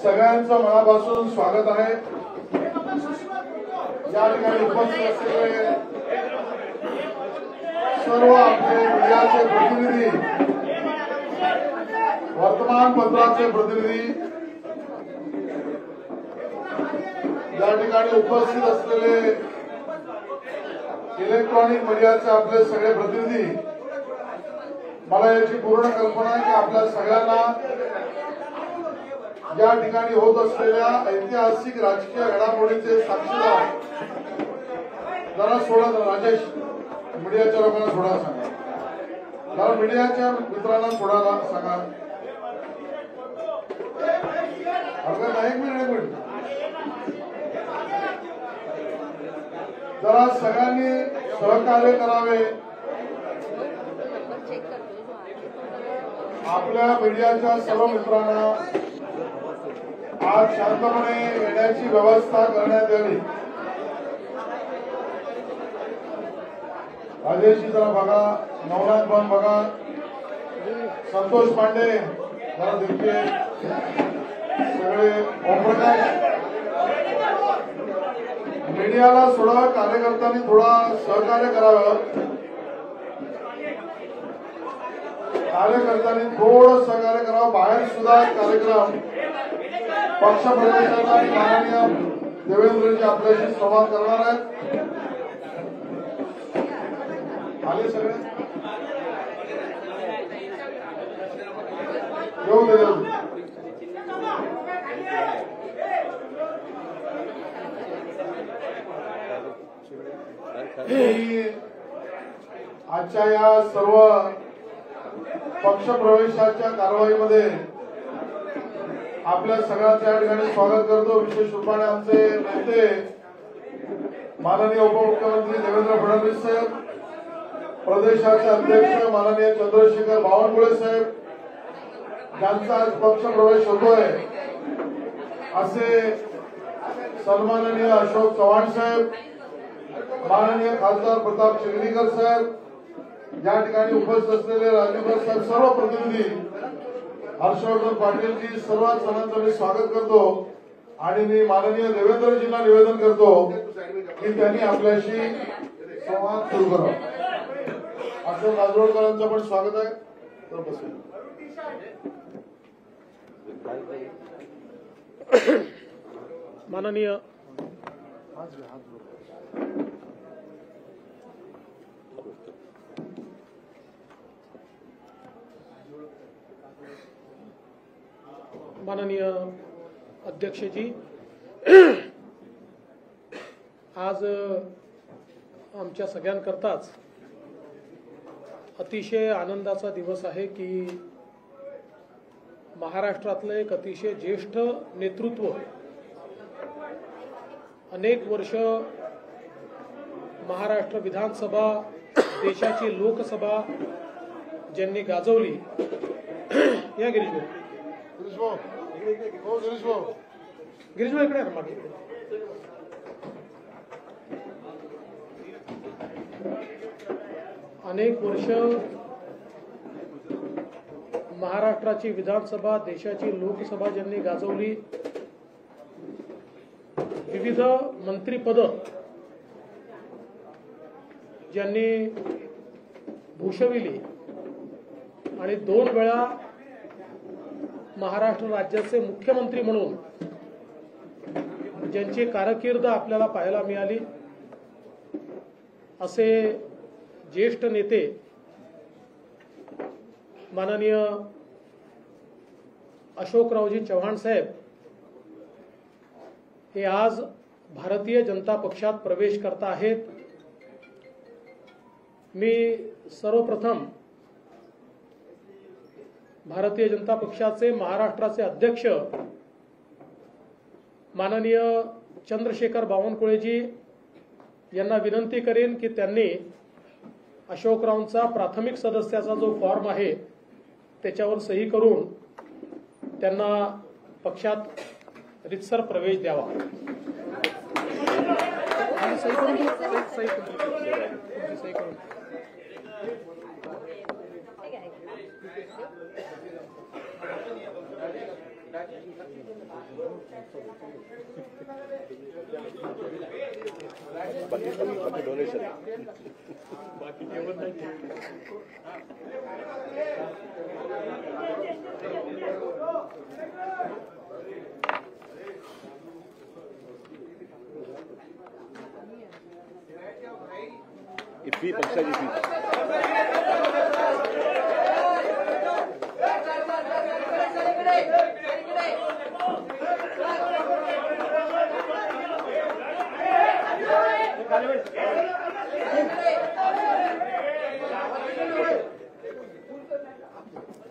सगळ्यांचं मनापासून स्वागत आहे। या ठिकाणी उपस्थित असलेले सर्व आपले मीडियाचे प्रतिनिधी, वर्तमानपत्राचे प्रतिनिधी, या ठिकाणी उपस्थित असलेले इलेक्ट्रॉनिक मीडियाचे आपले सगळे प्रतिनिधी, मला याची पूर्ण कल्पना आहे की आपल्या सगळ्यांना या ठिकाणी होत असलेल्या ऐतिहासिक राजकीय घडामोडीचे साक्षीदार जरा सोडा राजेश, मीडियाच्या लोकांना सोडा सांगा, जरा मीडियाच्या मित्रांना सोडायला सांगा। एक मिनिट जरा सगळ्यांनी सहकार्य करावे। आपल्या मीडियाच्या सर्व मित्रांना आज शांतपणे येण्याची व्यवस्था करण्यात यावी। राजेशजी जरा बघा, नवनाथ बन बघा, संतोष पांडे जरा देखील, सगळे ओमप्रकाश, मीडियाला थोडा कार्यकर्त्यांनी थोडा सहकार्य करावं। कार्यकर्त्यांनी थोडं सहकार्य करावं। बाहेर सुद्धा कार्यक्रम पक्ष प्रवेशाचा आणि माननीय देवेंद्रजी आपल्याशी संवाद करणार आहेत। आले सगळे येऊ दे। आजच्या या सर्व पक्ष प्रवेशाच्या कारवाईमध्ये आपल्या सगळ्यांचं या ठिकाणी स्वागत करतो। विशेष रूपाने आमचे नेते माननीय उपमुख्यमंत्री देवेंद्र फडणवीस साहेब, प्रदेशाचे अध्यक्ष माननीय चंद्रशेखर बावनकुळे साहेब, ज्यांचा आज पक्ष प्रवेश होतोय, असे सन्माननीय अशोक चव्हाण साहेब, माननीय खासदार प्रताप चिखलीकर साहेब, या ठिकाणी उपस्थित असलेले राजेंद्र साहेब, सर्व प्रतिनिधी, हर्षवर्धन पाटीलजी, सर्वात जणांचं मी स्वागत करतो। आणि मी माननीय देवेंद्रजींना निवेदन करतो की त्यांनी आपल्याशी संवाद सुरू करावा। अशोक राजवडकरांचं पण स्वागत आहे, तर बसून माननीय माननीय अध्यक्षजी, आज आमच्या सगळ्यांकरताच अतिशय आनंदाचा दिवस आहे की महाराष्ट्रातलं एक अतिशय ज्येष्ठ नेतृत्व, अनेक वर्ष महाराष्ट्र विधानसभा, देशाची लोकसभा ज्यांनी गाजवली, या गिरीश इकडे मागे, अनेक वर्ष महाराष्ट्राची विधानसभा, देशाची लोकसभा ज्यांनी गाजवली, विविध मंत्रिपद ज्यांनी भूषविली आणि 2 वेळा महाराष्ट्र राज्याचे मुख्यमंत्री म्हणून ज्यांची कारकीर्द आपल्याला पाहायला मिळाली, असे ज्येष्ठ नेते माननीय अशोकरावजी चव्हाण साहेब हे आज भारतीय जनता पक्षात प्रवेश करत आहेत। मी सर्वप्रथम भारतीय जनता पक्षाचे महाराष्ट्राचे अध्यक्ष माननीय चंद्रशेखर बावनकुळेजी यांना विनंती करेन की त्यांनी अशोकरावांचा प्राथमिक सदस्याचा जो फॉर्म आहे त्याच्यावर सही करून त्यांना पक्षात रितसर प्रवेश द्यावा। बाकी डोनेशन फी पक्षाची फी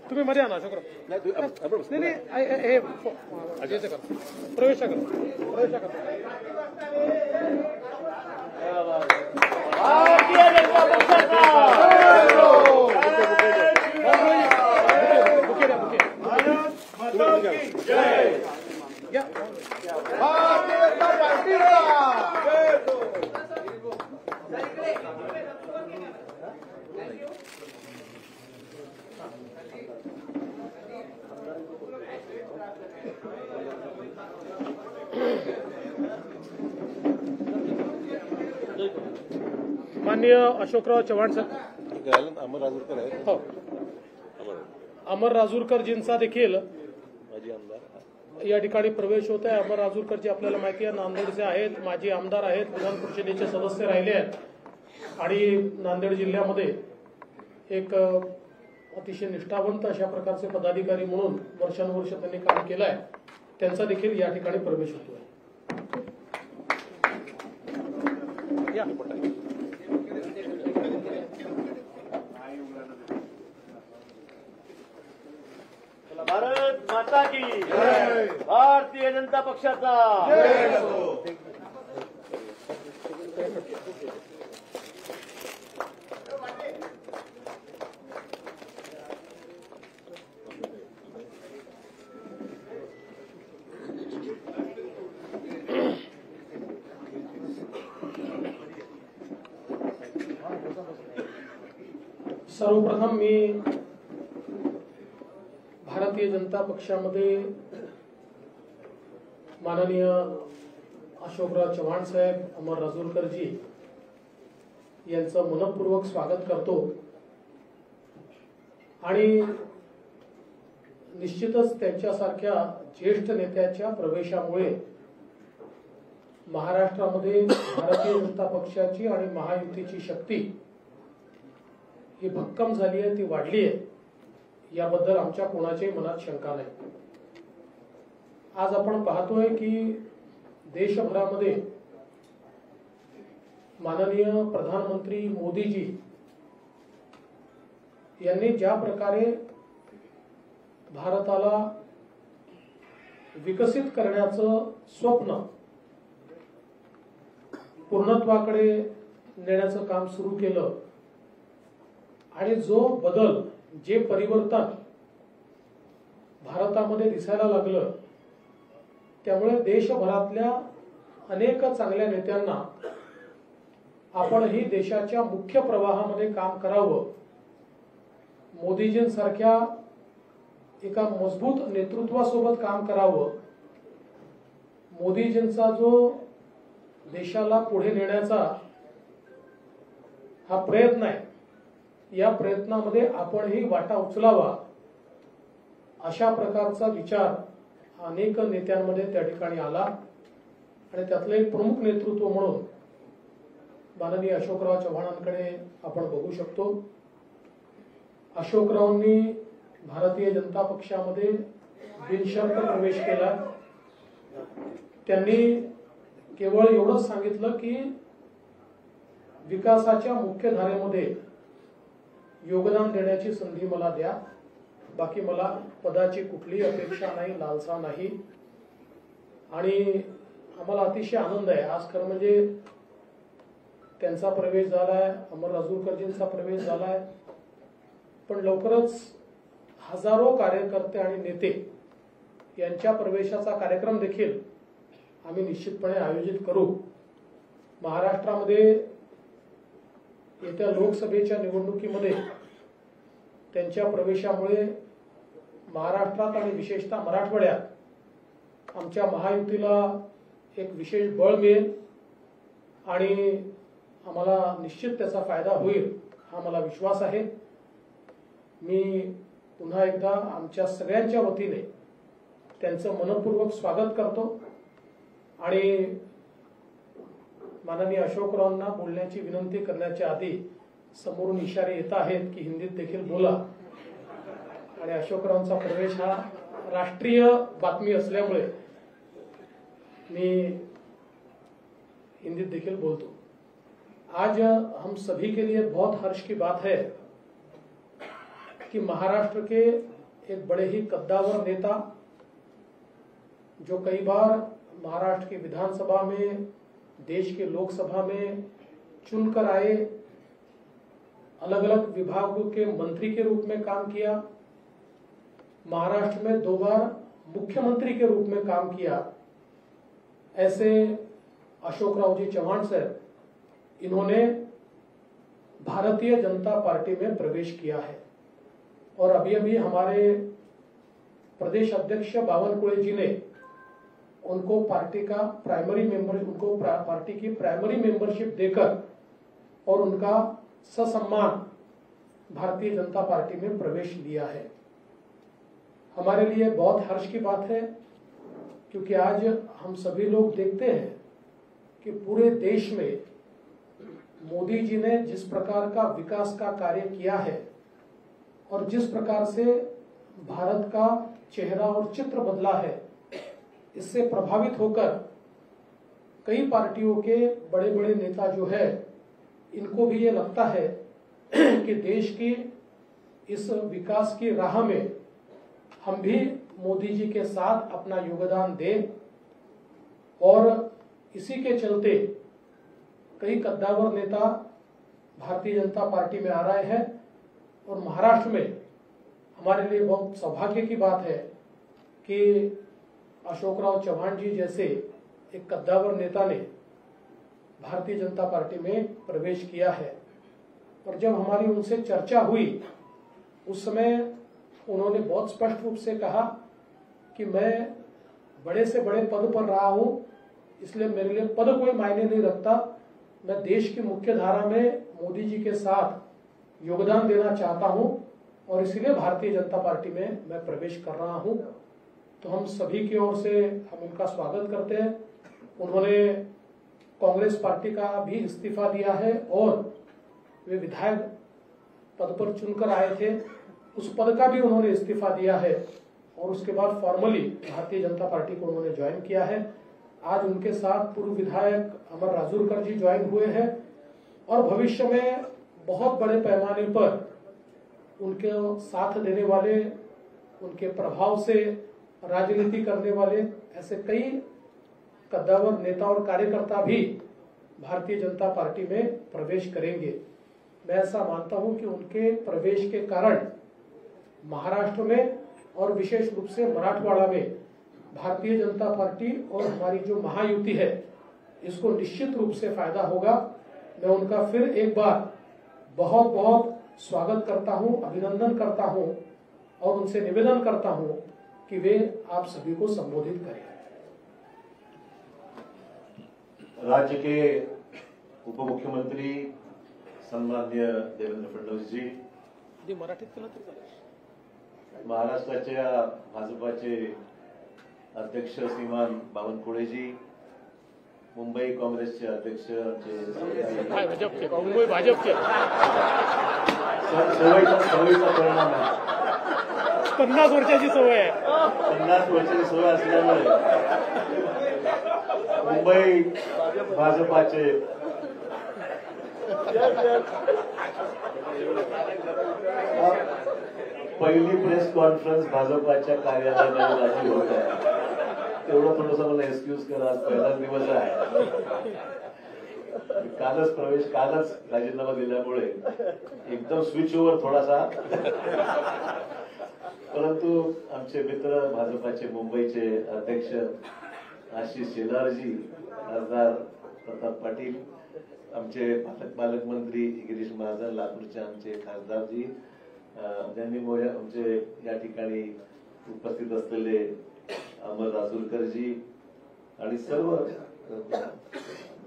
तुम्ही मध्ये आणा अशोकराव. नाही नाही हे याचं करा. प्रवेश करा. प्रवेश करा. भारतीय जनता पक्षाचा बुके द्या, बुके. घ्या. भारतीय जनता पार्टीला माननीय अशोकराव चव्हाण सर. अमर राजूरकर आहेत. हो. अमर राजूरकरजींचा देखील माजी आमदार या ठिकाणी प्रवेश होत आहे. अमर राजूरकरजी आपल्याला माहिती आहे नांदेडचे आहेत, माजी आमदार आहेत, विधान परिषदेचे सदस्य राहिले आहेत आणि नांदेड जिल्ह्यामध्ये एक अतिशय निष्ठावंत अशा प्रकारचे पदाधिकारी म्हणून वर्षानुवर्ष त्यांनी काम केलं आहे. त्यांचा देखील या ठिकाणी प्रवेश होतोय. या. भारत माता की भारतीय जनता पक्षाचा सर्वप्रथम मी भारतीय जनता पक्षामध्ये माननीय अशोकराव चव्हाण साहेब, अमर राजूरकरजी यांचं मनपूर्वक स्वागत करतो आणि निश्चितच त्यांच्यासारख्या ज्येष्ठ नेत्याच्या प्रवेशामुळे महाराष्ट्रामध्ये भारतीय जनता पक्षाची आणि महायुतीची शक्ती ही भक्कम झाली आहे, ती वाढली आहे. याबद्दल आमच्या कोणाच्याही मनात शंका नाही. आज आपण पाहतोय की देशभरामध्ये माननीय प्रधानमंत्री मोदीजी यांनी ज्या प्रकारे भारताला विकसित करण्याचं स्वप्न पूर्णत्वाकडे नेण्याचं काम सुरू केलं आणि जो बदल, जे परिवर्तन भारतामध्ये दिसायला लागलं, त्यामुळे देशभरातल्या अनेक चांगल्या नेत्यांना आपणही देशाच्या मुख्य प्रवाहामध्ये काम करावं, मोदीजींसारख्या एका मजबूत नेतृत्वासोबत काम करावं, मोदीजींचा जो देशाला पुढे नेण्याचा हा प्रयत्न आहे, या प्रयत्नामध्ये आपणही वाटा उचलावा, अशा प्रकारचा विचार अनेक नेत्यांमध्ये त्या ठिकाणी आला आणि त्यातलं एक प्रमुख नेतृत्व म्हणून माननीय अशोकराव चव्हाणांकडे आपण बघू शकतो. अशोकरावांनी भारतीय जनता पक्षामध्ये बिनशर्त प्रवेश केला. त्यांनी केवळ एवढंच सांगितलं की विकासाच्या मुख्य धारेमध्ये योगदान देण्याची संधी मला द्या, बाकी मला पदाची कुठली अपेक्षा नाही, लालसा नाही. आणि आम्हाला अतिशय आनंद आहे आज. खरं म्हणजे त्यांचा प्रवेश झालाय, अमर राजूरकरजींचा प्रवेश झालाय, पण लवकरच हजारो कार्यकर्ते आणि नेते यांच्या प्रवेशाचा कार्यक्रम देखील आम्ही निश्चितपणे आयोजित करू. महाराष्ट्रामध्ये येत्या लोकसभेच्या निवडणुकीमध्ये त्यांच्या प्रवेशामुळे महाराष्ट्रात आणि विशेषतः मराठवाड्यात आमच्या महायुतीला एक विशेष बळ मिळेल आणि आम्हाला निश्चित त्याचा फायदा होईल हा मला विश्वास आहे। मी पुन्हा एकदा आमच्या सगळ्यांच्या वतीने त्यांचं मनपूर्वक स्वागत करतो आणि माननीय अशोकरावांना बोलण्याची विनंती करण्याच्या आधी समोरून इशारे येत आहेत की हिंदीत देखील बोला आणि अशोकरावांचा प्रवेश हा राष्ट्रीय बातमी असल्यामुळे मी हिंदीत देखिल बोलतो। आज हम सभी के लिए बहुत हर्ष की बात है कि महाराष्ट्र के एक बड़े ही कद्दावर नेता जो कई बार महाराष्ट्र की विधानसभा में, देश के लोकसभा में चुनकर आए, अलग अलग विभागों के मंत्री के रूप में काम किया, महाराष्ट्र में 2 बार मुख्यमंत्री के रूप में काम किया, ऐसे अशोकराव जी चव्हाण सर इन्होंने भारतीय जनता पार्टी में प्रवेश किया है। और अभी अभी हमारे प्रदेश अध्यक्ष बावनकुळे जी ने उनको पार्टी का प्राइमरी मेंबर, उनको पार्टी की प्राइमरी मेंबरशिप देकर और उनका ससम्मान भारतीय जनता पार्टी में प्रवेश लिया है। हमारे लिए बहुत हर्ष की बात है क्योंकि आज हम सभी लोग देखते हैं कि पूरे देश में मोदी जी ने जिस प्रकार का विकास का कार्य किया है और जिस प्रकार से भारत का चेहरा और चित्र बदला है, इससे प्रभावित होकर कई पार्टियों के बड़े बड़े नेता जो है इनको भी ये लगता है कि देश की इस विकास की राह में हम भी मोदी जी के साथ अपना योगदान दें। और इसी के चलते कई कद्दावर नेता भारतीय जनता पार्टी में आ रहे हैं और महाराष्ट्र में हमारे लिए बहुत सौभाग्य की बात है कि अशोकराव चव्हाण जी जैसे एक कद्दावर नेता ने भारतीय जनता पार्टी में प्रवेश किया है। और जब हमारी उनसे चर्चा हुई उस समय उन्होंने बहुत स्पष्ट रूप से कहा कि मैं बड़े से बड़े पद पर रहा हूं, इसलिए मेरे लिए पद कोई मायने नहीं रखता, मैं देश की मुख्य धारा में मोदी जी के साथ योगदान देना चाहता हूं और इसलिए भारतीय जनता पार्टी में मैं प्रवेश कर रहा हूं। तो हम सभी की ओर से हम उनका स्वागत करते हैं। उन्होंने कांग्रेस पार्टी का भी इस्तीफा दिया है और वे विधायक पद पर चुनकर आए थे, उस पद का भी उन्होंने इस्तीफा दिया है और उसके बाद फॉर्मली भारतीय जनता पार्टी को उन्होंने ज्वाइन किया है। आज उनके साथ पूर्व विधायक अमर राजूरकर जी ज्वाइन हुए हैं और भविष्य में बहुत बड़े पैमाने पर उनके साथ देने वाले, उनके प्रभाव से राजनीति करने वाले ऐसे कई कद्दावर नेता और कार्यकर्ता भी भारतीय जनता पार्टी में प्रवेश करेंगे। मैं ऐसा मानता हूं कि उनके प्रवेश के कारण महाराष्ट्र में और विशेष रूप से मराठवाड़ा में भारतीय जनता पार्टी और हमारी जो महायुति है इसको निश्चित रूप से फायदा होगा। मैं उनका फिर एक बार बहुत बहुत स्वागत करता हूं, अभिनंदन करता हूं और उनसे निवेदन करता हूं कि वे आप सभी को संबोधित करें। राज्य के उप मुख्यमंत्री सन्माननीय देवेंद्र फडणवीस जी, मराठीत केलं तर चालेल। महाराष्ट्राच्या भाजपाचे अध्यक्ष श्रीमान बावनकुळे जी, मुंबई काँग्रेसचे अध्यक्ष भाजपचे मुंबई भाजपचे सवयीचा परिणाम आहे। 50 वर्षाची सवय आहे। 50 वर्षाची सवय असल्यामुळे मुंबई भाजपाचे पहिली प्रेस कॉन्फरन्स भाजपाच्या कार्यालयामध्ये होत आहे, तेवढं थोडंसं मला एक्सक्यूज करा, आज पहिला दिवस आहे। कालच राजीनामा दिल्यामुळे एकदम स्विच ओव्हर थोडासा, परंतु आमचे मित्र भाजपाचे मुंबईचे अध्यक्ष आशिष शेलारजी, खासदार प्रताप पाटील, आमचे पालकमंत्री गिरीश महाजन, लातूरचे आमचे खासदारजी, ज्यांनी आमचे या ठिकाणी उपस्थित असलेले अमर राजूरकरजी आणि सर्व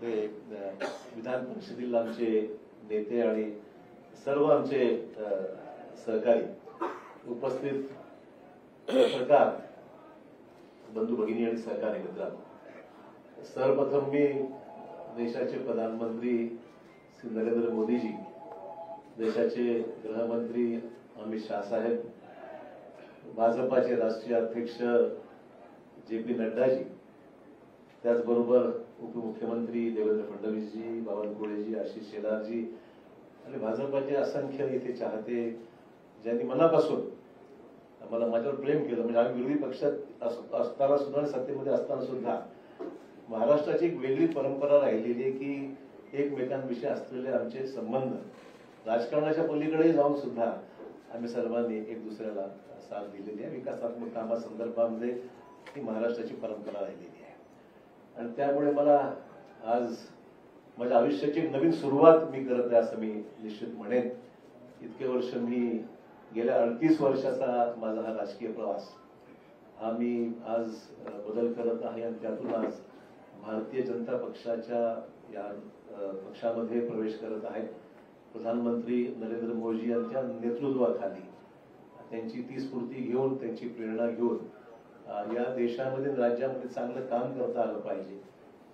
विधान परिषदेतील आमचे नेते आणि सर्व आमचे सहकारी उपस्थित पत्रकार बंधू भगिनी आणि सहकारी मित्रांनो, सर्वप्रथम मी देशाचे प्रधानमंत्री श्री नरेंद्र मोदीजी, देशाचे गृहमंत्री अमित शाह साहेब, भाजपाचे राष्ट्रीय अध्यक्ष जे.पी. नड्डाजी, त्याचबरोबर उपमुख्यमंत्री देवेंद्र फडणवीसजी, बावनकुळेजी, आशिष शेलारजी आणि भाजपाचे असंख्य इथे चाहते ज्यांनी मनापासून मला माझ्यावर प्रेम केलं. म्हणजे आम्ही विरोधी पक्षात असताना सुद्धा आणि सत्तेमध्ये असताना सुद्धा महाराष्ट्राची एक वेगळी परंपरा राहिलेली आहे की एकमेकांविषयी असलेले आमचे संबंध राजकारणाच्या पलीकडे जाऊन सुद्धा आम्ही सर्वांनी एक दुसऱ्याला साथ दिलेली आहे. विकासात्मक कामासंदर्भामध्ये ही महाराष्ट्राची परंपरा राहिलेली आहे आणि त्यामुळे मला आज माझ्या आयुष्याची एक नवीन सुरुवात मी करत आहे असं मी निश्चित म्हणेन. इतके वर्ष मी गेल्या 38 वर्षाचा माझा हा राजकीय प्रवास हा मी आज बदल करत आहे आणि त्यातून आज भारतीय जनता पक्षाच्या या पक्षामध्ये प्रवेश करत आहे. प्रधानमंत्री नरेंद्र मोदी यांच्या नेतृत्वाखाली त्यांची ती स्फूर्ती घेऊन, त्यांची प्रेरणा घेऊन या देशामध्ये राज्यामध्ये चांगलं काम करता आलं पाहिजे,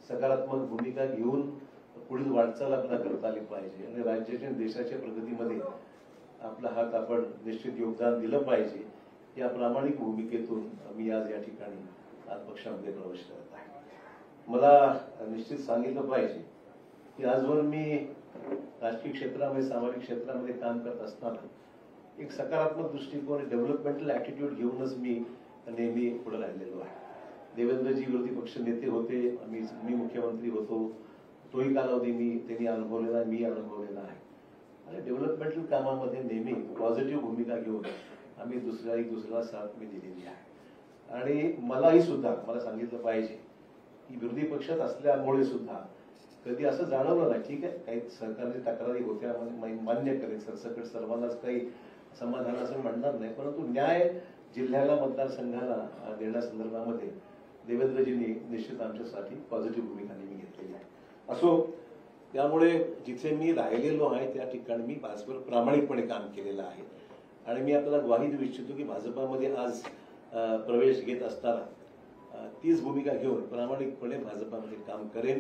सकारात्मक भूमिका घेऊन पुढील वाटचाल आपल्याला करता आली पाहिजे आणि राज्याच्या देशाच्या प्रगतीमध्ये आपला हात आपण निश्चित योगदान दिलं पाहिजे. या प्रामाणिक भूमिकेतून मी आज या ठिकाणी आज पक्षामध्ये प्रवेश करत आहे. मला निश्चित सांगितलं पाहिजे की आजवर मी राजकीय क्षेत्रामध्ये, सामाजिक क्षेत्रामध्ये काम करत असताना एक सकारात्मक दृष्टिकोन, डेव्हलपमेंटल ऍटिट्यूड घेऊनच मी नेहमी पुढे राहिलेलो आहे. देवेंद्रजी विरोधी पक्ष नेते होते, मी मुख्यमंत्री होतो, तोही कालावधी त्यांनी अनुभवलेला, मी अनुभवलेला आहे आणि डेव्हलपमेंटल कामामध्ये नेहमी पॉझिटिव्ह भूमिका घेऊन आम्ही दुसऱ्याला साथ मी दिलेली आहे. आणि मलाही सुद्धा मला सांगितलं पाहिजे की विरोधी पक्षात असल्यामुळे सुद्धा कधी असं जाणवलं नाही. ठीक आहे, काही सरकारची तक्रारी होत्या, मान्य करेल, सरसकट सर्वांनाच काही समाधान असं म्हणणार नाही, परंतु न्याय जिल्ह्याला, मतदारसंघाला देण्यासंदर्भामध्ये देवेंद्रजींनी निश्चित आमच्यासाठी पॉझिटिव्ह भूमिका नेहमी घेतलेली आहे. असो, त्यामुळे जिथे मी राहिलेलो आहे त्या ठिकाणी मी भाजपवर प्रामाणिकपणे काम केलेलं आहे आणि मी आपल्याला ग्वाही देऊ इच्छितो की भाजपामध्ये आज प्रवेश घेत असताना तीच भूमिका घेऊन प्रामाणिकपणे भाजपामध्ये काम करेन.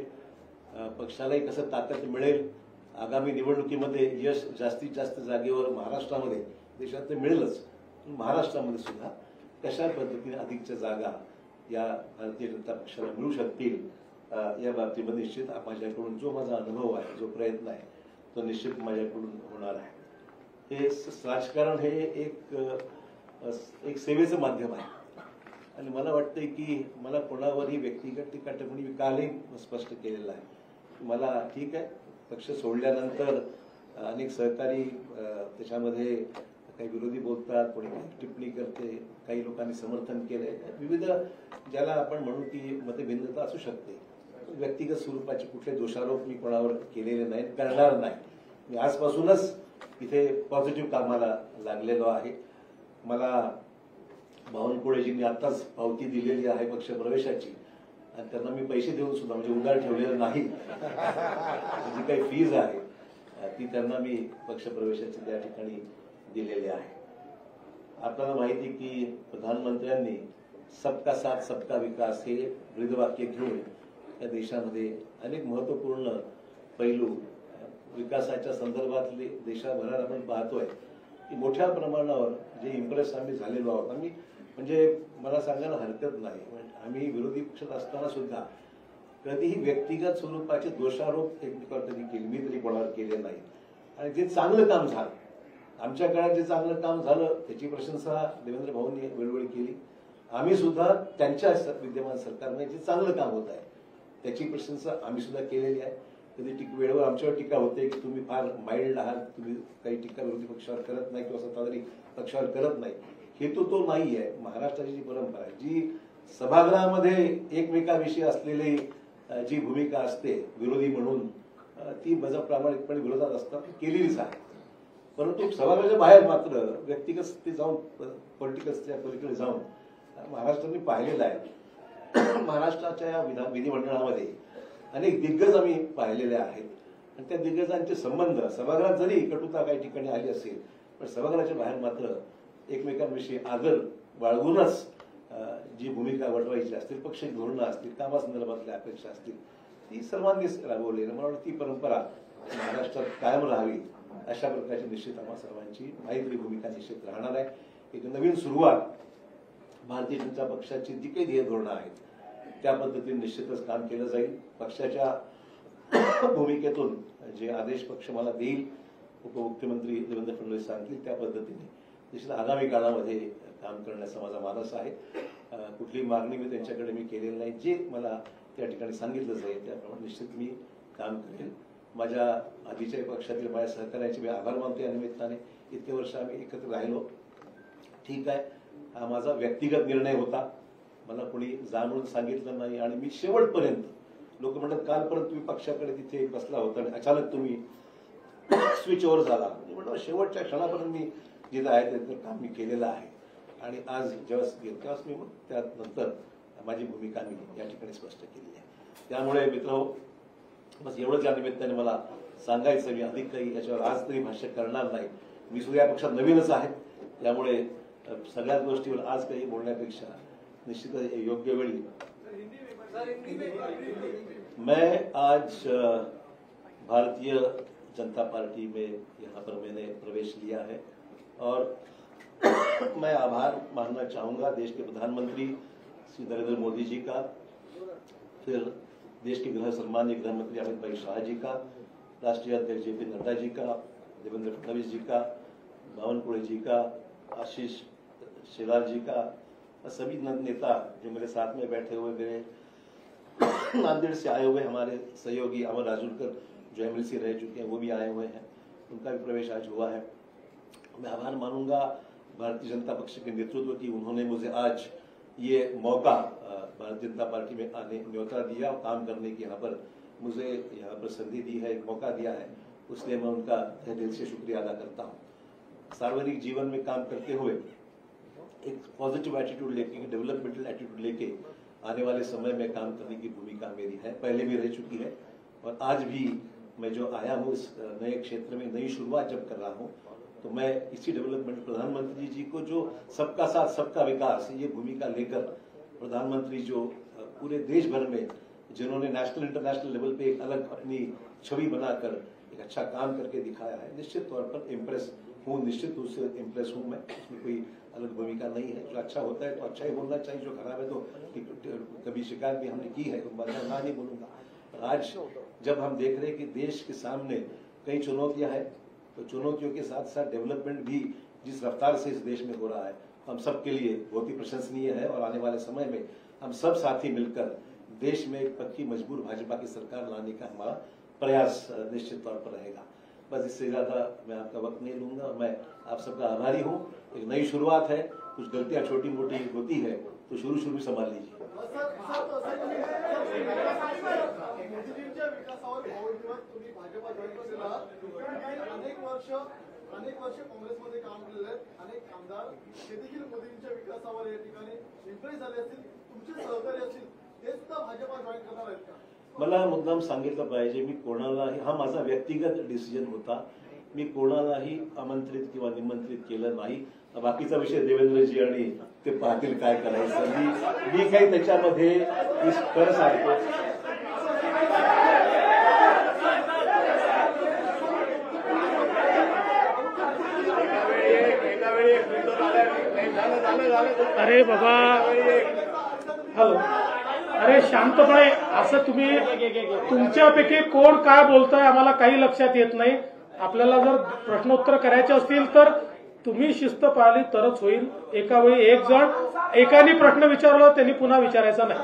पक्षालाही कसं ताकद मिळेल, आगामी निवडणुकीमध्ये यश जास्तीत जास्त जागेवर महाराष्ट्रामध्ये, देशात मिळेलच, महाराष्ट्रामध्ये सुद्धा कशा पद्धतीने अधिकच्या जागा या भारतीय जनता पक्षाला मिळू शकतील या बाबतीमध्ये निश्चित माझ्याकडून जो माझा अनुभव आहे, जो प्रयत्न आहे, तो निश्चित माझ्याकडून होणार आहे. हे राजकारण हे एक सेवेचं माध्यम आहे आणि मला वाटतंय की मला कोणावरही व्यक्तिगत टीका टिप्पणी मी कालही स्पष्ट केलेलं आहे. मला ठीक आहे, पक्ष सोडल्यानंतर अनेक सहकारी त्याच्यामध्ये काही विरोधी बोलतात, कोणी काही टिप्पणी करते, काही लोकांनी समर्थन केलंय, विविध ज्याला आपण म्हणू की मतभिन्नता असू शकते. व्यक्तिगत स्वरूपाचे कुठले दोषारोप मी कोणावर केलेले नाहीत, करणार नाही. मी आजपासूनच इथे पॉझिटिव्ह कामाला लागलेलो आहे. मला बावनकुळेजींनी आताच पावती दिलेली आहे पक्ष प्रवेशाची आणि त्यांना मी पैसे देऊन सुद्धा, म्हणजे उधार ठेवलेलं नाही, जी काही फीज आहे ती त्यांना मी पक्ष प्रवेशाची त्या ठिकाणी दिलेली आहे. आपल्याला माहिती की प्रधानमंत्र्यांनी सबका साथ सबका विकास हे ब्रीदवाक्य घेऊन या देशामध्ये अनेक महत्वपूर्ण पैलू विकासाच्या संदर्भातले देशाभरात आपण पाहतोय की मोठ्या प्रमाणावर जे इम्प्रेस आम्ही झालेलो आहोत. आम्ही म्हणजे मला सांगायला हरकत नाही, आम्ही विरोधी पक्षात असताना सुद्धा कधीही व्यक्तिगत स्वरूपाचे दोषारोप एकमेकांवर कधी केले, मी तरी कोणावर केले नाही. आणि जे चांगलं काम झालं, आमच्या काळात जे चांगलं काम झालं त्याची प्रशंसा देवेंद्र भाऊंनी वेळोवेळी केली. आम्ही सुद्धा त्यांच्या विद्यमान सरकारमध्ये जे चांगलं काम होत आहे त्याची प्रशंसा आम्ही सुद्धा केलेली आहे. कधी वेळेवर आमच्यावर टीका होते की तुम्ही फार माइल्ड आहात, तुम्ही काही टीका विरोधी पक्षावर करत नाही किंवा सत्ताधारी पक्षावर करत नाही. हेतू तो नाही आहे. महाराष्ट्राची जी परंपरा आहे, जी सभागृहामध्ये एकमेकाविषयी असलेली जी भूमिका असते विरोधी म्हणून, ती प्रामाणिकपणे विरोधात असतात केलेलीच आहे. परंतु सभागृहाच्या बाहेर मात्र व्यक्तिगत स्थिती जाऊन पॉलिटिकल पलीकडे जाऊन महाराष्ट्राने पाहिलेलं आहे. महाराष्ट्राच्या या विधिमंडळामध्ये अनेक दिग्गज आम्ही पाहिलेले आहेत आणि त्या दिग्गजांचे संबंध सभागृहात जरी कटुता काही ठिकाणी आली असेल पण सभागृहाच्या बाहेर मात्र एकमेकांविषयी आदर बाळगूनच जी भूमिका वटवायची असतील, पक्षी धोरणं असतील, कामासंदर्भातल्या अपेक्षा असतील ती सर्वांनीच राबवली. मला वाटतं ती परंपरा महाराष्ट्रात कायम राहावी अशा प्रकारची निश्चित आम्हा सर्वांची माहिती भूमिका निश्चित राहणार आहे. एक नवीन सुरुवात भारतीय जनता पक्षाची जी काही ध्येय धोरणं आहेत त्या पद्धतीने निश्चितच काम केलं जाईल. पक्षाच्या भूमिकेतून जे आदेश पक्ष मला देईल, उपमुख्यमंत्री देवेंद्र फडणवीस सांगतील त्या पद्धतीने निश्चित आगामी काळामध्ये काम करण्याचा माझा मानस आहे. कुठलीही मागणी मी त्यांच्याकडे केलेली नाही. जे मला त्या ठिकाणी सांगितलं जाईल त्याप्रमाणे निश्चित मी काम करेल. माझ्या आधीच्या पक्षातील माझ्या सहकार्याचे मी आभार मानतो. या निमित्ताने इतके वर्ष आम्ही एकत्र राहिलो. ठीक आहे, हा माझा व्यक्तिगत निर्णय होता. मला कोणी जाणून सांगितलं नाही आणि मी शेवटपर्यंत, लोक म्हणतात कालपर्यंत तुम्ही पक्षाकडे तिथे बसला होता आणि अचानक तुम्ही स्विच ओव्हर झाला. म्हणून शेवटच्या क्षणापर्यंत मी जिथं आहे त्याचं काम मी केलेलं आहे आणि आज जेव्हा गेलो तेव्हाच मी मग त्यानंतर माझी भूमिका मी या ठिकाणी स्पष्ट केली आहे. त्यामुळे मित्र बस एवढंच या निमित्ताने मला सांगायचं. मी अधिक काही याच्यावर आज तरी भाष्य करणार नाही. मी सुद्धा या पक्षात नवीनच आहे त्यामुळे सगळ्याच गोष्टीवर आज काही बोलण्यापेक्षा निश्चित योग्य वेळी मैं आज भारतीय जनता पार्टी में यहाँ पर मैंने प्रवेश लिया है और मैं आभार मानना चाहूंगा देश के प्रधानमंत्री श्री नरेंद्र मोदी जी का, फिर देश के सम्माननीय गृह मंत्री अमित भाई शाह जी का, राष्ट्रीय अध्यक्ष जेपी नड्डा जी का, देवेंद्र फडणवीस जी का, बावनकुळे जी का, आशीष शेलार जी का, सभी नेता जो मेरे साथ में बैठे हुए, मेरे नांदेड़ से आए हुए हमारे सहयोगी अमर राजूरकर जो एमएलसी रह चुके हैं वो भी आए हुए हैं, उनका भी प्रवेश आज हुआ है. मैं आभार मानूंगा भारतीय जनता पक्ष के नेतृत्व की. उन्होंने मुझे आज ये मौका भारतीय जनता पार्टी में आने न्योता दिया और काम करने की मुझे यहाँ पर संधि दी है, एक मौका दिया है. उसलिए मैं उनका तहे दिल से शुक्रिया अदा करता हूँ. सार्वजनिक जीवन में काम करते हुए एक पॉजिटिव एटीट्यूड लेके, डेवलपमेंटल एटीट्यूड लेके आने वाले समय में काम करने की भूमिका मेरी है, पहले भी रह चुकी है और आज भी मैं जो आया हूँ इस नए क्षेत्र में नई शुरुआत जब कर रहा हूँ तो मैं इसी डेवलपमेंट प्रधानमंत्री जी को जो सबका साथ सबका विकास ये भूमिका लेकर प्रधानमंत्री जो पूरे देश भर में जिन्होंने नेशनल इंटरनेशनल लेवल पे एक अलग अपनी छवि बनाकर एक अच्छा काम करके दिखाया है, निश्चित तौर पर इम्प्रेस हूँ, निश्चित रूप से इम्प्रेस हूँ मैं. इसमें कोई अलग भूमिका नहीं है. जो अच्छा होता है तो अच्छा ही बोलना चाहिए, जो खराब है तो कभी शिकायत भी हमने की है तो मैं ना नहीं बोलूंगा. आज जब हम देख रहे हैं कि देश के सामने कई चुनौतियां हैं तो चुनौतियों के साथ साथ डेवलपमेंट भी जिस रफ्तार से इस देश में हो रहा है हम सबके लिए बहुत ही प्रशंसनीय है और आने वाले समय में हम सब साथी मिलकर देश में एक पक्की मजबूर भाजपा की सरकार लाने का हमारा प्रयास निश्चित तौर पर रहेगा. बस इससे ज्यादा मैं आपका वक्त नहीं लूंगा. मैं आप सबका आभारी हूँ. एक नई शुरुआत है, कुछ गलतियां छोटी मोटी होती है तो शुरू संभाल लीजिए. अनेक वर्ष काँग्रेसमध्ये काम केलेले आहेत. अनेक आमदार हे देखील मोदींच्या विकासावर या ठिकाणी इम्प्रेस झाले असतील, तुमचे सहकारी असतील, ते सुद्धा भाजपा जॉईन करणार आहेत का? मला मुद्दाम सांगितलं पाहिजे, मी कोणालाही, हा माझा व्यक्तिगत डिसिजन होता, मी कोणालाही आमंत्रित किंवा निमंत्रित केलं नाही. बाकीचा विषय देवेंद्रजी आणि ते पाहतील काय करायचं. मी काही त्याच्यामध्ये कर सांगतो. अरे बाबा, हॅलो, अरे शांतपणे असं तुम्ही तुमच्यापैकी कोण काय बोलतंय आम्हाला काही लक्षात येत नाही. आपल्याला जर प्रश्नोत्तर करायचे असतील तर तुम्ही शिस्त पाळली तरच होईल. एका वेळी एक जण एकाने प्रश्न विचारला त्यांनी पुन्हा विचारायचा नाही.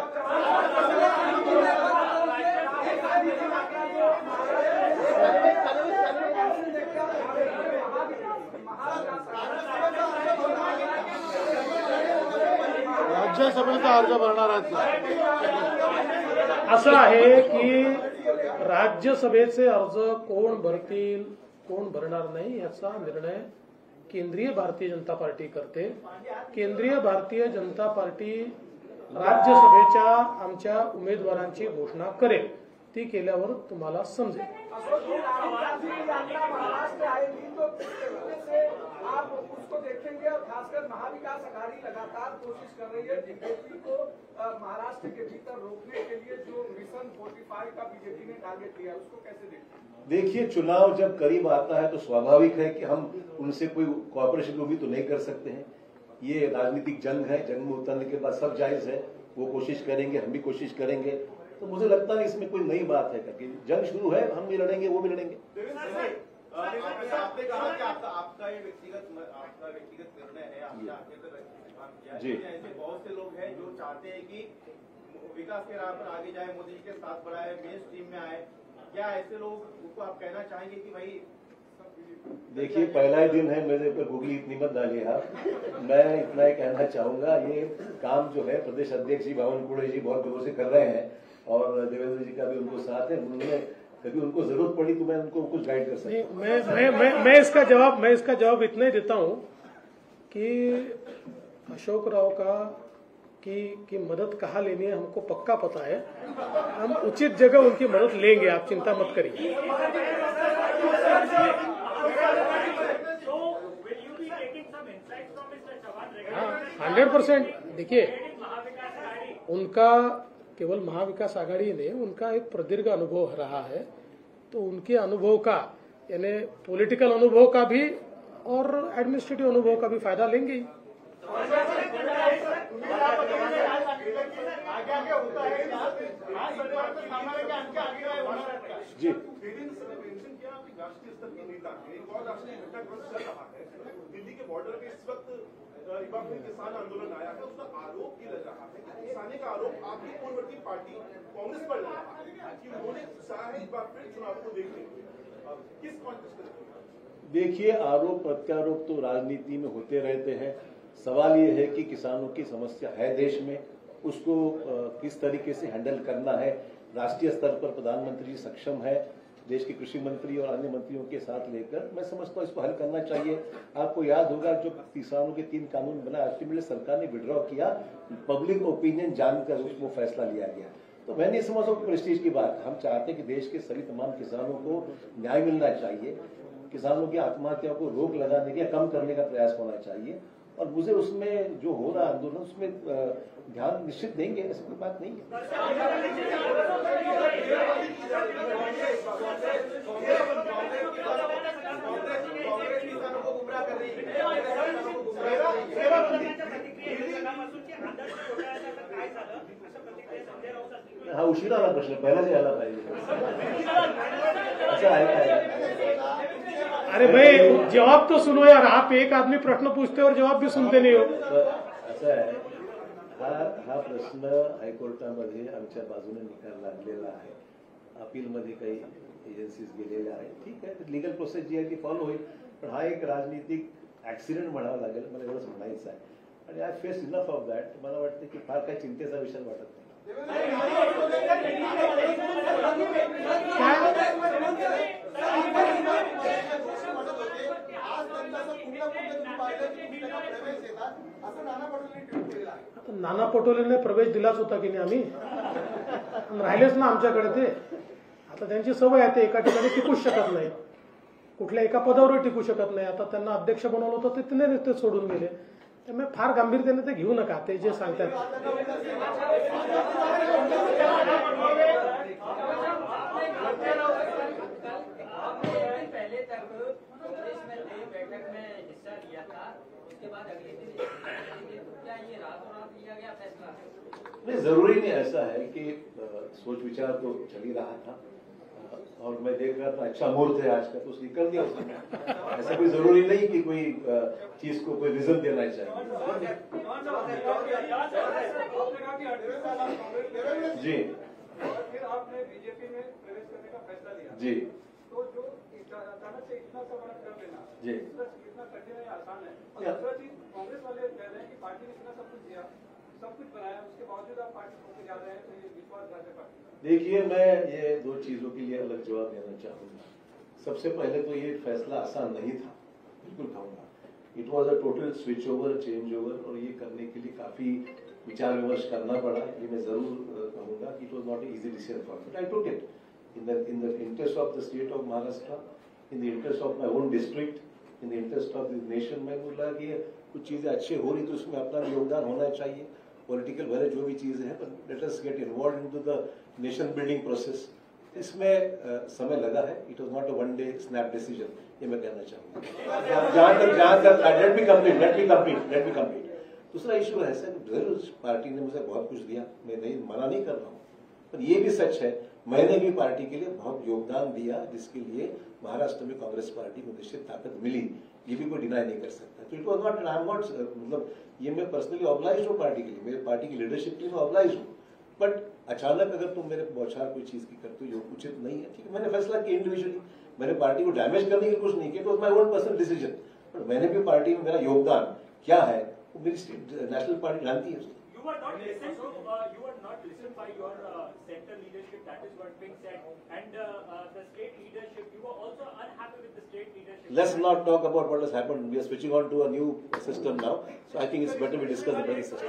राज्यसभेचा अर्ज भरणार आहेत. असं आहे की राज्यसभेचे अर्ज कोण भरतील, कोण भरणार नाही याचा निर्णय केंद्रीय भारतीय जनता पार्टी करते. केंद्रीय भारतीय जनता पार्टी राज्यसभेच्या आमच्या उमेदवारांची घोषणा करेल. ती केल्यावर तुम्हाला समजेल. महाराष्ट्र आएगी तो किस तरीके से आप उसको देखेंगे, और खासकर महाविकास आघाड़ी लगातार कोशिश कर रही है बीजेपी को महाराष्ट्र के भीतर रोकने के लिए, जो मिशन 45 का बीजेपी ने टारगेट लिया, उसको कैसे देखते हैं? देखिए, चुनाव जब करीब आता है तो स्वाभाविक है कि हम उनसे कोई कॉपरेशन भी तो नहीं कर सकते हैं. ये राजनीतिक जंग है, जंग में उतरने के बाद सब जायज है. वो कोशिश करेंगे, हम भी कोशिश करेंगे. तो मुझे लगता है इसमें कोई नई बात है कि जंग शुरू है, हम भी लड़ेंगे, वो भी लड़ेंगे. आपने कहा कि आपका ये व्यक्तिगत निर्णय है, आपने आगे तक काम किया है. जी. ऐसे बहुत से लोग हैं जो चाहते हैं कि विकास के राह पर आगे जाए, मोदी जी के साथ बढ़ाए, मेन स्ट्रीम में आए. क्या ऐसे लोग को आप कहना चाहेंगे कि भाई? देखिए, पहला ही दिन है, मेरे ऊपर गूगली इतनी मत डालिए आप. मैं इतना ही कहना चाहूंगा, ये काम जो है प्रदेश अध्यक्ष जी बावनकुळे जी बहुत दिनों से कर रहे हैं, और देवेंद्र जी का भी उनको साथ है. उन्होंने कभी उनको जरूरत पड़ी तो मैं उनको कुछ गाइड कर सकता हूँ. मैं इसका जवाब इतना ही देता हूँ कि अशोक राव की मदद कहाँ लेनी है हमको पक्का पता है. हम उचित जगह उनकी मदद लेंगे, आप चिंता मत करिए. 100%. देखिए, उनका केवल महाविकास आघाड़ी ने उनका एक प्रदीर्घ अनुभव रहा है, तो उनके अनुभव का यानी पॉलिटिकल अनुभव का भी और एडमिनिस्ट्रेटिव अनुभव का भी फायदा लेंगे. जी. राष्ट्रीय स्तर के नेता एक और राष्ट्रीय घटक चल रहा है. दिल्ली के बॉर्डर पे इस वक्त किसान आंदोलन आया है. उसका आरोप ये लग रहा है कि किसानी का आरोप आपकी पूर्ववर्ती पार्टी कांग्रेस पर लग रहा है कि उन्होंने चाहा है एक बार फिर चुनाव को देखने के लिए. किस कॉन्टेक्स्ट में? देखिए, आरोप प्रत्यारोप तो राजनीति में होते रहते हैं. सवाल ये है कि किसानों की समस्या है देश में, उसको किस तरीके से हैंडल करना है. राष्ट्रीय स्तर पर प्रधानमंत्री सक्षम है, देश के कृषि मंत्री और अन्य मंत्रियों के साथ लेकर मैं समझता हूँ इसको हल करना चाहिए. आपको याद होगा जो किसानों के 3 कानून बना, अल्टीमेटली सरकार ने विड्रॉ किया, पब्लिक ओपिनियन जानकर उसको फैसला लिया गया. तो मैं नहीं समझता हूँ प्रेस्टीज की बात. हम चाहते हैं कि देश के सभी तमाम किसानों को न्याय मिलना चाहिए. किसानों की आत्महत्या को रोक लगाने का, कम करने का प्रयास होना चाहिए. और मुझे उसमें जो हो रहा आंदोलन उसमें ध्यान निश्चित देंगे, ऐसी कोई बात नहीं है. हा उशीर आला प्रश्न, पहिलाच यायला पाहिजे. असं आहे काय? अरे भाई, जवाब तो सुनो यार. आप एक आदमी प्रश्न पूछते हो और जवाब भी सुनते नहीं हो. असं आहे, हा प्रश्न हायकोर्टामध्ये आमच्या बाजूने निकाल लागलेला आहे. अपीलमध्ये काही एजन्सीज गेलेल्या आहेत. ठीक आहे, लिगल प्रोसेस जी आहे ती फॉलो होईल. पण हा एक राजनीतिक ऍक्सिडेंट म्हणावा लागेल, मला एवढंच म्हणायचं आहे. आणि I face enough of that. मला वाटतं की फार काही चिंतेचा विषय वाटत नाही. नाना पटोलेने प्रवेश दिलाच होता की नाही आम्ही, राहिलेच ना आमच्याकडे ते. आता त्यांची सवय आहे, ते एका ठिकाणी टिकूच शकत नाही, कुठल्या एका पदावर टिकू शकत नाही. आता त्यांना अध्यक्ष बनवलं होतं ते तिने ते सोडून गेले. त्यामुळे फार गांभीर्याने ते घेऊ नका, ते जे सांगतात. पहले तक कांग्रेस में बैठक में हिस्सा लिया था, उसके बाद अगले दिन क्या ये रातों रात लिया गया फैसला? नहीं, जरूरी नहीं. ऐसा है कि सोच विचार तो चल ही रहा था, और मैं देख रहा था अच्छा मुहूर्त है आज का, तो उसने कर दिया उसने. ऐसा कोई जरूरी नहीं कि कोई चीज को कोई रीजन देना चाहिए. जी. फिर आपने बीजेपी में प्रवेश करने का फैसला लिया. जी. तो जो अचानक से इतना सा बड़ा कर देना, जी, इतना कठिन है, आसान है. और दूसरा चीज, कांग्रेस वाले कह रहे हैं कि पार्टी ने इतना सब कुछ दिया, सब कुछ बनाया, उसके बावजूद आप पार्टी को जा रहे हैं, तो ये विश्वास भाजपा. देखिए, मैं ये 2 चीजों के लिए अलग जवाब देना चाहूंगा. सबसे पहले तो ये फैसला आसान नहीं था, बिल्कुल कहूंगा। It was a total switch over, change over, और ये करने के लिए काफी विचार विमर्श करना पड़ा। ये मैं जरूर कहूंगा कि it was not easy decision for me, but I took it in the interest of the state of Maharashtra, in the interest of my own district, in the interest of this nation. मैं बोला कि कुछ चीजें अच्छी हो रही तो उसमें अपना भी योगदान होना चाहिए, पॉलिटिकल भले जो भी चीजें हैं, पर let us get involve into the nation building process. इसमें समय लगा है, it was not a one day snap decision, ये मैं कहना चाहूंगा। जहां तक लेट मी कंप्लीट। दूसरा इशू है सर, जरूर पार्टी ने मुझे बहुत कुछ दिया, मैं नहीं मना नहीं कर रहा हूँ, पर ये भी सच है मैंने भी पार्टी के लिए बहुत योगदान दिया, जिसके लिए महाराष्ट्र में कांग्रेस पार्टी को निश्चित ताकत मिली, ये भी कोई डिनाई नहीं कर सकता। तो it was not, I am not, मतलब ये मैं पर्सनली ऑब्लाइज हूँ पार्टी के लिए, मेरे पार्टी की लीडरशिप के लिए मैं ऑब्लाइज हूँ, बट अचानक अगर तुम मेरे बौछार कोई चीज की करते हो जो उचित नहीं है, ठीक है, मैंने फैसला किया इंडिविजुअली, मैंने पार्टी को डैमेज करने के लिए कुछ नहीं किया, तो my own personal decision, but मैंने भी पार्टी में मेरा योगदान क्या है वो मेरी नेशनल पार्टी जानती है। You were not listened by your center leadership. That is what being said, and the state leadership. You were also unhappy with the state leadership. Let's not talk about what has happened. We are switching on to a new system now, so I think it's better we discuss the present system.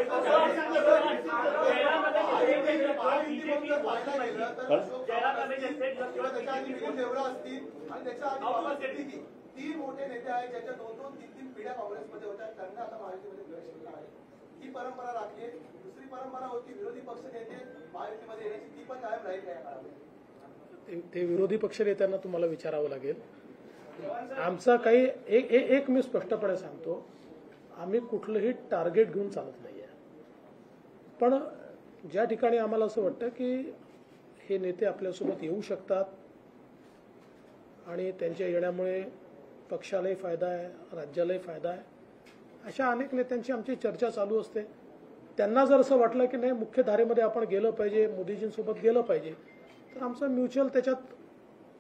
तीन मोठे नेते आहेत ज्याच्या दोन तीन पिढ्या काँग्रेसमध्ये होत्या, त्यांना आता महायुतीमध्ये प्रवेश केला आहे। ही परंपरा राखली आहे। दुसरी परंपरा होती विरोधी पक्ष नेते महायुतीमध्ये येण्याची, ती पण कायम राहील या काळामध्ये। ते विरोधी पक्ष नेत्यांना तुम्हाला विचारावं लागेल। आमचा काही एक मी स्पष्टपणे सांगतो, आम्ही कुठलंही टार्गेट घेऊन चालत नाहीये, पण ज्या ठिकाणी आम्हाला असं वाटतं की हे नेते आपल्यासोबत येऊ शकतात आणि त्यांच्या येण्यामुळे पक्षालाही फायदा आहे, राज्यालाही फायदा आहे, अशा अनेक नेत्यांची आमची चर्चा चालू असते। त्यांना जर असं वाटलं की नाही मुख्य धारेमध्ये आपण गेलं पाहिजे, मोदीजींसोबत गेलं पाहिजे, तर आमचा म्युच्युअल त्याच्यात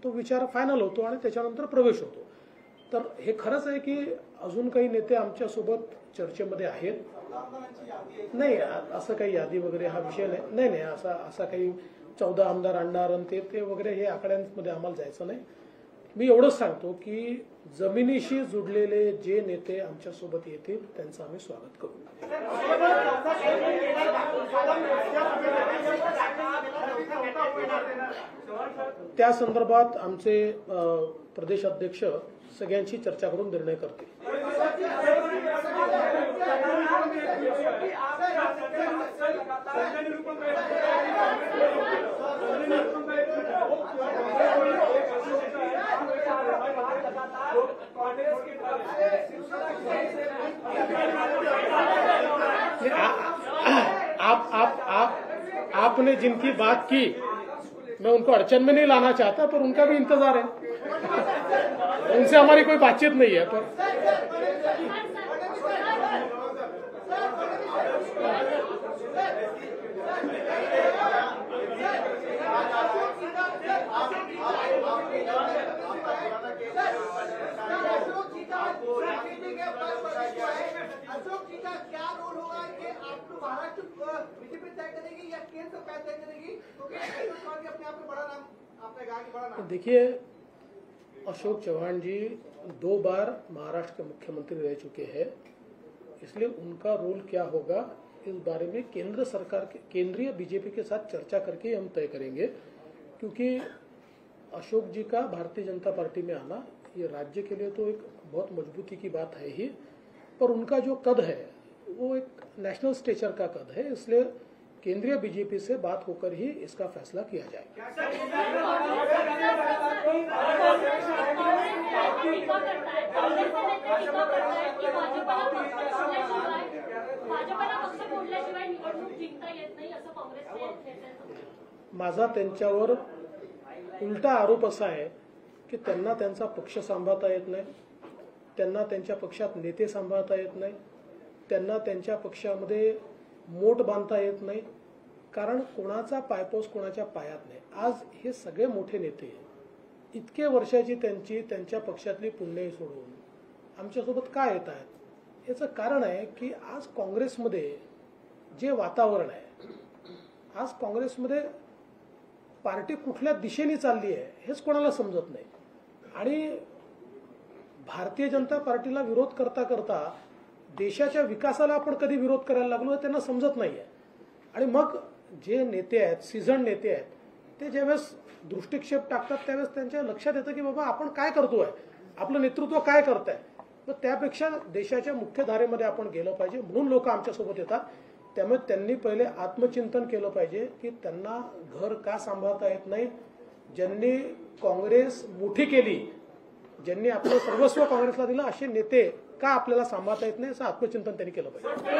तो विचार फायनल होतो आणि त्याच्यानंतर प्रवेश होतो। तर हे खरंच आहे की अजून काही नेते आमच्यासोबत चर्चेमध्ये आहेत। नाही, असं काही यादी वगैरे हा विषय नाही, नाही असा काही 14 आमदार आणणार आणि ते वगैरे हे आकड्यांमध्ये आम्हाला जायचं नाही। मी एवढंच सांगतो की जमिनीशी जुडलेले जे नेते आमच्यासोबत येतील त्यांचं आम्ही स्वागत करू। त्या संदर्भात आमचे प्रदेश अध्यक्ष सगळ्यांची चर्चा करून निर्णय करतील। आपने जिनकी बात की मैं उनको अड़चन में नहीं लाना चाहता, पर उनका भी इंतजार है, उनसे हमारी कोई बातचीत नहीं है। पर अशोक जी का क्या रोल होगा कि आपको महाराष्ट्र बीजेपी तय करेगी या केंद्र सरकार तय करेगी, क्योंकि अपने आप में बड़ा नाम आपने कहा कि बड़ा नाम। देखिए, अशोक चौहान जी 2 बार महाराष्ट्र के मुख्यमंत्री रह चुके हैं, इसलिए उनका रोल क्या होगा इस बारे में केंद्र सरकार के केंद्रीय बीजेपी के साथ चर्चा करके हम तय करेंगे, क्योंकि अशोक जी का भारतीय जनता पार्टी में आना ये राज्य के लिए तो एक बहुत मजबूती की बात है ही, पर उनका जो कद है वो एक नेशनल स्टेचर का कद है, इसलिए केंद्रीय बीजेपी से बात होकर ही इसका फैसला किया जाएगा। माझा त्यांच्यावर उलटा आरोप असा आहे की त्यांना त्यांचा पक्ष सांभाळता येत नाही, त्यांना त्यांच्या पक्षात नेते सांभाळता येत नाही, त्यांना त्यांच्या पक्षामध्ये मोठ बांधता येत नाही, कारण कोणाचा पायपोस कोणाच्या पायात नाही। आज हे सगळे मोठे नेते इतके वर्षाची त्यांच्या पक्षातली पुण्य सोडून आमच्यासोबत का येत आहेत, याचं कारण आहे की आज काँग्रेसमध्ये जे वातावरण आहे, आज काँग्रेसमध्ये पार्टी कुठल्या दिशेने चालली आहे हेच कोणाला समजत नाही। आणि भारतीय जनता पार्टीला विरोध करता करता देशाच्या विकासाला आपण कधी विरोध करायला लागलो हे त्यांना समजत नाहीये. आणि मग जे नेते आहेत, सीझन नेते आहेत, ते ज्यावेळेस दृष्टिक्षेप टाकतात त्यावेळेस त्यांच्या लक्षात येतं की बाबा आपण काय करतोय, आपलं नेतृत्व काय करतंय. तर त्यापेक्षा देशाच्या मुख्य धारेमध्ये आपण गेलं पाहिजे, म्हणून लोक आमच्यासोबत येतात. त्यामुळे त्यांनी पहिले आत्मचिंतन केलं पाहिजे की त्यांना घर का सांभाळता येत नाही. ज्यांनी काँग्रेस मोठी केली, ज्यांनी आपलं सर्वस्व काँग्रेसला दिलं, असे नेते का आपल्याला सांभाळता येत नाही, असं आत्मचिंतन त्यांनी केलं पाहिजे.